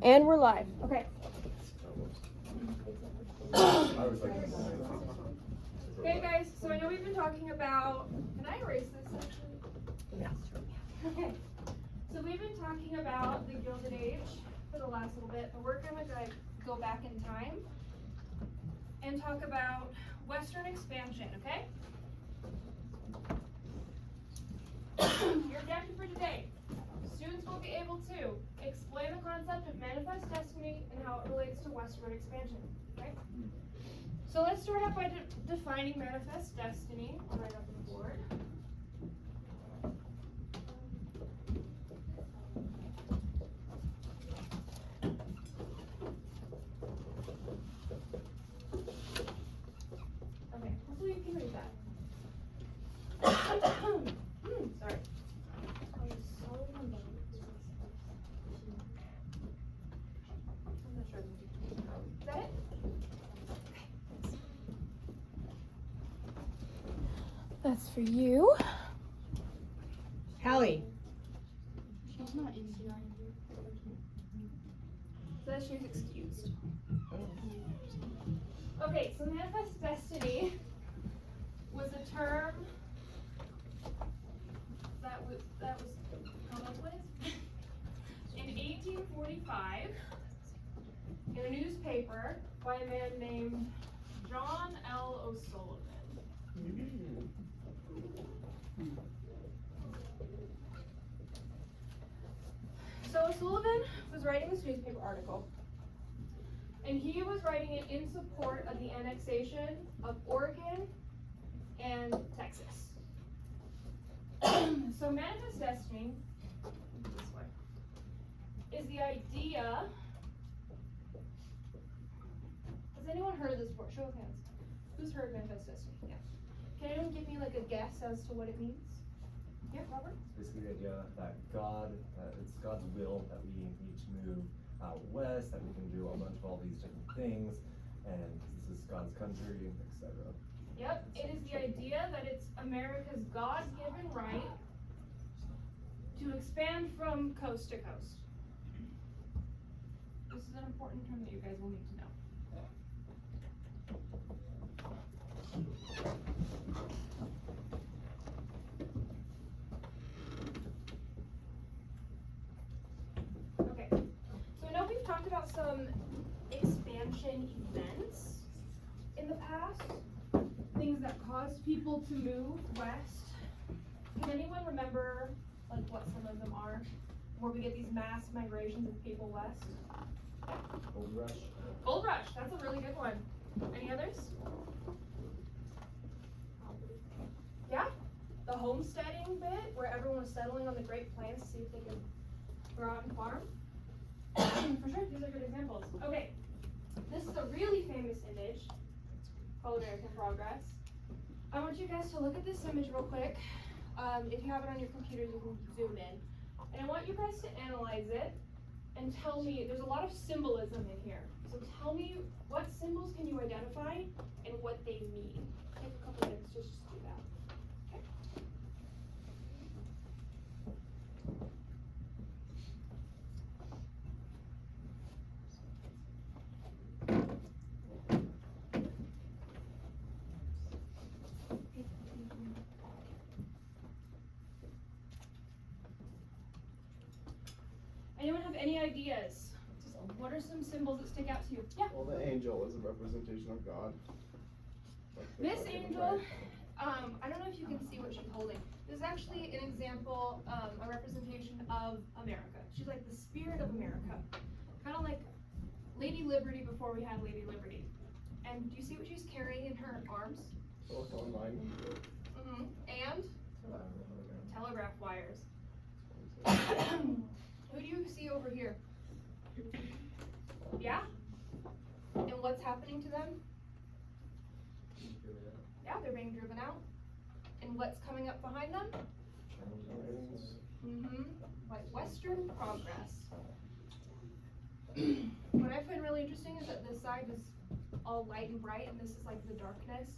And we're live. Okay. Okay, guys, so I know we've been talking about, can I erase this actually? Yeah. Okay. So we've been talking about the Gilded Age for the last little bit, but we're going to go back in time and talk about Western expansion, okay? Your objective for today. Students will be able to explain the concept of manifest destiny and how it relates to westward expansion. Okay? So let's start off by defining manifest destiny. I'll write up on the board. Okay, hopefully you can read that. Sorry. Is that it? That's for you. Hallie. She's not in here. So that she's excused. Okay, so manifest destiny was a term that was come up with in 1845 in a newspaper by a man named John L. O'Sullivan. So O'Sullivan was writing this newspaper article, and he was writing it in support of the annexation of Oregon and Texas. So manifest destiny, this way, is the idea. Has anyone heard of this before? Show of hands. Who's heard manifest destiny? Yeah. Can anyone give me like a guess as to what it means? Yeah, Robert? It's basically the idea that it's God's will that we need to move out west, that we can do a bunch of all these different things, and this is God's country, etc. Yep, it is the idea that it's America's God-given right to expand from coast to coast. This is an important term that you guys will need to know. Okay, so I know we've talked about some expansion events in the past, things that caused people to move west. Can anyone remember like what some of them are? Where we get these mass migrations of people west? Gold rush. Gold rush, that's a really good one. Any others? Yeah, the homesteading bit where everyone was settling on the Great Plains to see if they could grow out and farm. For sure, these are good examples. Okay, this is a really famous image called American Progress. I want you guys to look at this image real quick. If you have it on your computers, you can zoom in. And I want you guys to analyze it and tell me, there's a lot of symbolism in here. So tell me, what symbols can you identify and what they mean? Take a couple minutes just to do that. Anyone have any ideas? What are some symbols that stick out to you? Yeah? Well, the angel is a representation of God. This angel, I don't know if you can see what she's holding. This is actually an example, a representation of America. She's like the spirit of America. Kind of like Lady Liberty before we had Lady Liberty. And do you see what she's carrying in her arms? Telephone line. Mm-hmm. And? Telegraph wires. Who do you see over here? Yeah? And what's happening to them? Yeah, they're being driven out. And what's coming up behind them? Mm-hmm. Like Western progress. What I find really interesting is that this side is all light and bright, and this is like the darkness.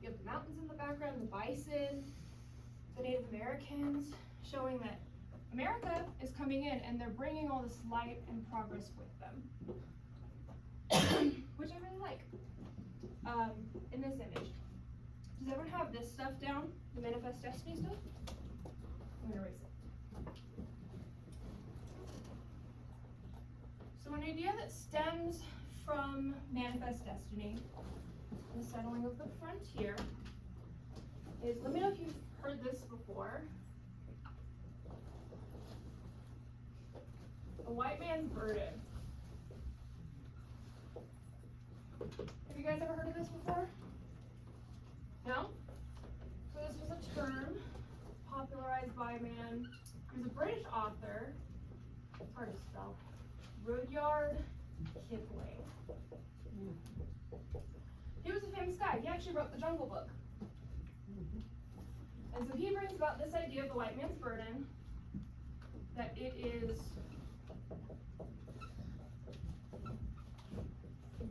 You have the mountains in the background, the bison, the Native Americans, showing that America is coming in and they're bringing all this light and progress with them, which I really like. In this image, does everyone have this stuff down? The Manifest Destiny stuff? I'm gonna erase it. So an idea that stems from Manifest Destiny, the settling of the frontier, is, let me know if you've heard this before. A white man's burden. Have you guys ever heard of this before? No? So this was a term popularized by a man who was a British author. It's hard to spell. Rudyard Kipling. He was a famous guy. He actually wrote the Jungle Book. And so he brings about this idea of the white man's burden, that it is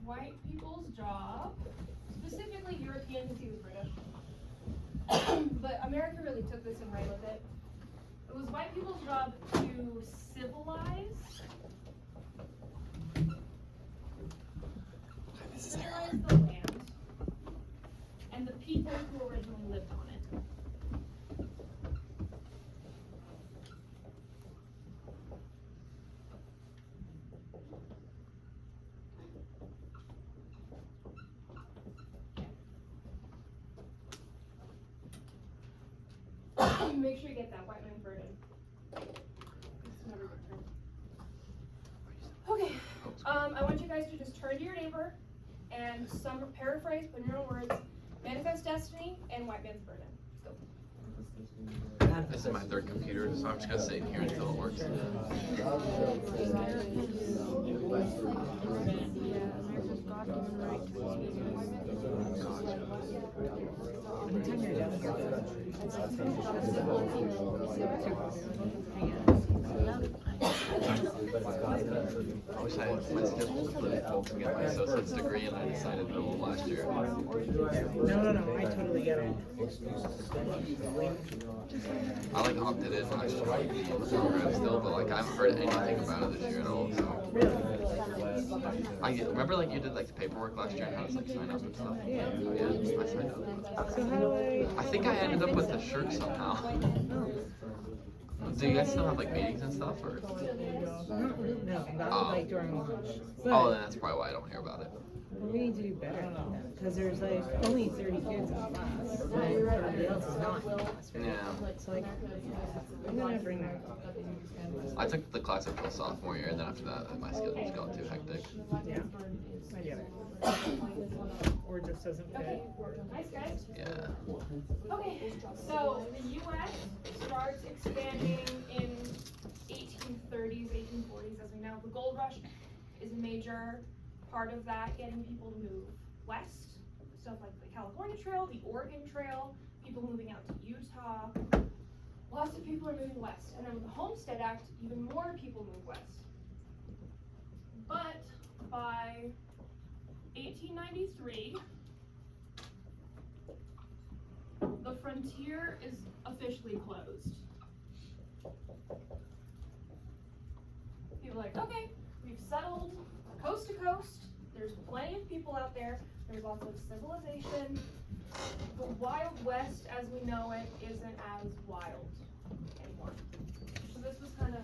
white people's job, specifically European because he was British, but America really took this and ran with it. It was white people's job to civilize the land and the people who originally lived on it. Make sure you get that white man's burden. It's never good term. Okay, I want you guys to just turn to your neighbor and paraphrase, put in your own words, Manifest Destiny and white man's burden. Let's go. This is my third computer, so I'm just gonna sit in here until it works. I wish I had my schedule was really full to get my associate's degree, and I decided no last year. No, I totally get it. I like opted in last year to be in the program still, but like I haven't heard anything about it this year at all. So I remember like you did like the paperwork last year and how to like sign up and stuff. Yeah. Yeah, I signed up. So how do I think I ended up with the shirt somehow. Do you guys still have like meetings and stuff, or? No, not like during lunch. Oh, But then that's probably why I don't hear about it. we need to do better than that, because there's like only 30 kids in class, and everybody else is not in class, right? Yeah. So like, I'm gonna bring that up. I took the class until sophomore year, and then after that, my schedule just got too hectic. Yeah, I get it. Or it just doesn't Okay, fit. nice guys. Yeah. Okay, so the U.S. starts expanding in 1830s, 1840s, as we know. The gold rush is a major part of that, getting people to move west. Stuff like the California Trail, the Oregon Trail, people moving out to Utah. Lots of people are moving west. And then with the Homestead Act, even more people move west. But by 1893, the frontier is officially closed. People are like, okay, we've settled coast to coast. There's plenty of people out there. There's lots of civilization. The Wild West, as we know it, isn't as wild anymore. So this was kind of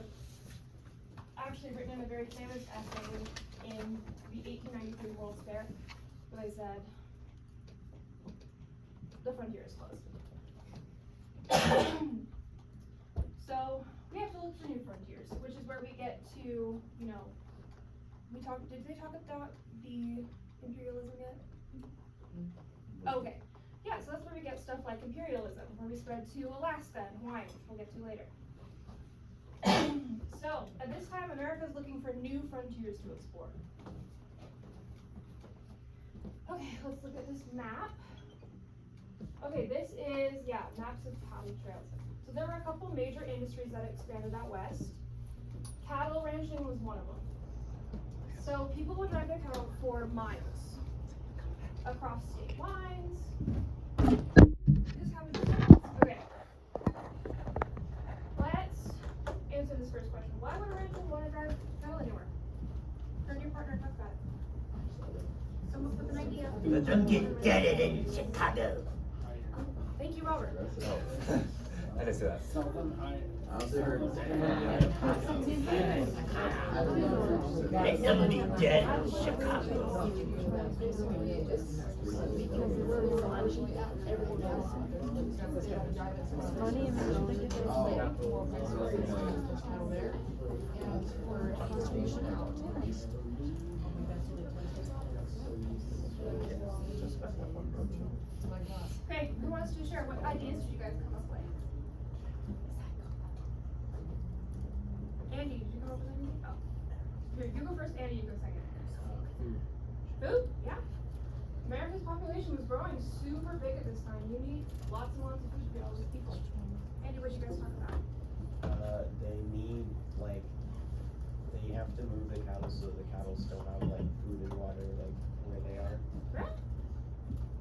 actually written in a very famous essay in the 1893 World's Fair, where they said, the frontier is closed. So we have to look for new frontiers, which is where we get to, you know, did they talk about the imperialism yet? Okay. Yeah, so that's where we get stuff like imperialism, where we spread to Alaska and Hawaii, which we'll get to later. So, at this time, America is looking for new frontiers to explore. Okay, let's look at this map. Okay, this is, maps of cattle trails. So there were a couple major industries that expanded out west. Cattle ranching was one of them. So people would drive their cattle for miles across state lines. Okay. Let's this first question. Why would a rancher want to drive cattle anywhere? Turn to your partner and talk about it. Come up with an idea. Let them get deaded in Chicago. Thank you, Robert. Oh, I didn't see that. Let them be dead in Chicago. Okay, who wants to share? What ideas did you guys come up with? Andy, did you come up with anything? Oh. Here, you go first, Andy, you go second. Food? Yeah. America's population was growing super big at this time. You need lots and lots of food to feed all those people. Andy, what did you guys talk about? They need, like, they have to move the cattle so the cattle still have, like, food and water, like, where they are. Right?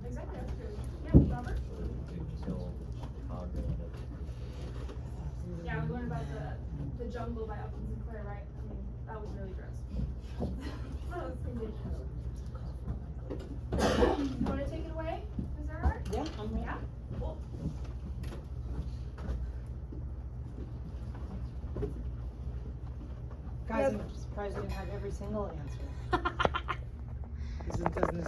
Exactly, that's true. Yeah, Robert? Kill Chicago. Yeah, we learned about the jungle by Upton Sinclair, right? I mean, that was really gross. That was conditional. You wanna take it away? Is that alright? Yeah. Yeah? Cool. Guys, I'm surprised you didn't have every single answer. Because it doesn't